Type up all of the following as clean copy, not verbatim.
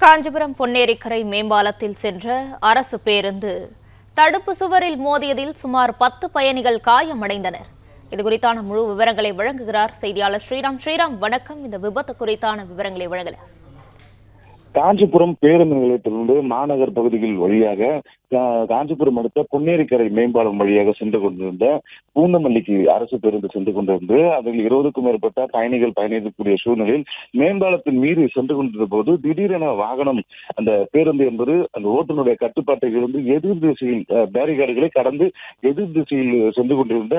காஞ்சிபுரம் பொன்னேரிக்கரை மேம்பாலத்தில் சென்ற அரசு பேருந்து தடுப்பு சுவரில் மோதியதில் சுமார் 10 பயணிகள் காயமடைந்தனர். இதுகுறித்தான முழு விவரங்களை வழங்குகிறார் செய்தியாளர் ஸ்ரீராம். ஸ்ரீராம், வணக்கம். இந்த விபத்து குறித்தான விவரங்களை வழங்கல. காஞ்சிபுரம் பேருந்து நிலையத்திலிருந்து மாநகர் பகுதிகள் வழியாக காஞ்சிபுரம் அடுத்த பொன்னேரிக்கரை மேம்பாலம் வழியாக சென்று கொண்டிருந்த பூந்தமல்லிக்கு அரசு பேருந்து சென்று கொண்டிருந்து அதில் 20க்கும் மேற்பட்ட பயணிகள் பயணிக்கக்கூடிய சூழ்நிலையில் மேம்பாலத்தின் மீது சென்று கொண்டிருந்த போது திடீரென வாகனம் அந்த பேருந்து என்பது அந்த ஓட்டுநருடைய கட்டுப்பாட்டை இருந்து எதிர் திசையில் பேரிகார்டுகளை கடந்து எதிர் திசையில் சென்று கொண்டிருந்த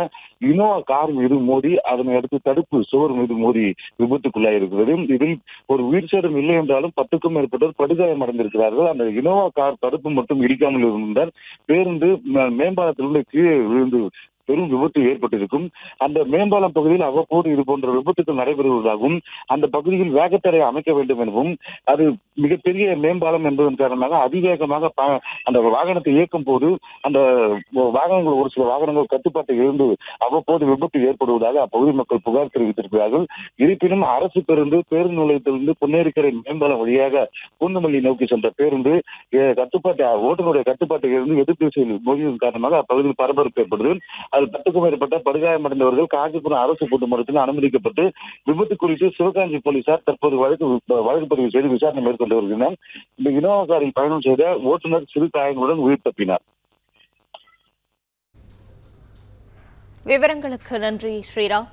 இனோவா கார் மீது மோதி அதனை அடுத்து தடுப்பு சுவர் மீது மோதி விபத்துக்குள்ளாயிருக்கிறது. இதில் ஒரு உயிர் சேதம் இல்லை என்றாலும் 10க்கும் மேற்பட்டோர் படுகாயம் அடைந்திருக்கிறார்கள். அந்த இனோவா கார் தடுப்பு மட்டும் இடிக்காமல் இருந்தால் பேருந்து மேம்பாலத்திலிருந்து கீழே விழுந்து பெரும் விபத்து ஏற்பட்டிருக்கும். அந்த மேம்பாலம் பகுதியில் அவ்வப்போது இது போன்ற விபத்துகள் நடைபெறுவதாகவும் அந்த பகுதியில் வேகத்தடை அமைக்க வேண்டும் எனவும் அது மிகப்பெரிய மேம்பாலம் என்பதன் காரணமாக அதிவேகமாக அந்த வாகனத்தை இயக்கும் போது அந்த வாகனங்கள் ஒரு சில வாகனங்கள் கட்டுப்பாட்டை இழந்து அவ்வப்போது விபத்து ஏற்படுவதாக அப்பகுதி மக்கள் புகார் தெரிவித்திருக்கிறார்கள். இருப்பினும் அரசு பேருந்து நிலையத்திலிருந்து பொன்னேரிக்கரை மேம்பாலம் வழியாக பூந்தமல்லி நோக்கி சென்ற பேருந்து ஓட்டுநருடைய கட்டுப்பாட்டை இருந்து எதிர் திசையில் மோதியதன் காரணமாக அப்பகுதியில் பரபரப்பு ஏற்படுது. அதில் 10க்கும் மேற்பட்ட படுகாயமடைந்தவர்கள் காஞ்சிபுரம் அரசு பொது மருத்துவமனையில் அனுமதிக்கப்பட்டு விபத்து குறித்து சிவகாஞ்சி போலீசார் தற்போது வழக்கு பதிவு செய்து விசாரணை மேற்கொண்டு வருகின்றனர். இந்த இனோவா காரில் பயணம் செய்த ஓட்டுநர் சிறு காயங்களுடன் உயிர் தப்பினார். விவரங்களுக்கு நன்றி ஸ்ரீராம்.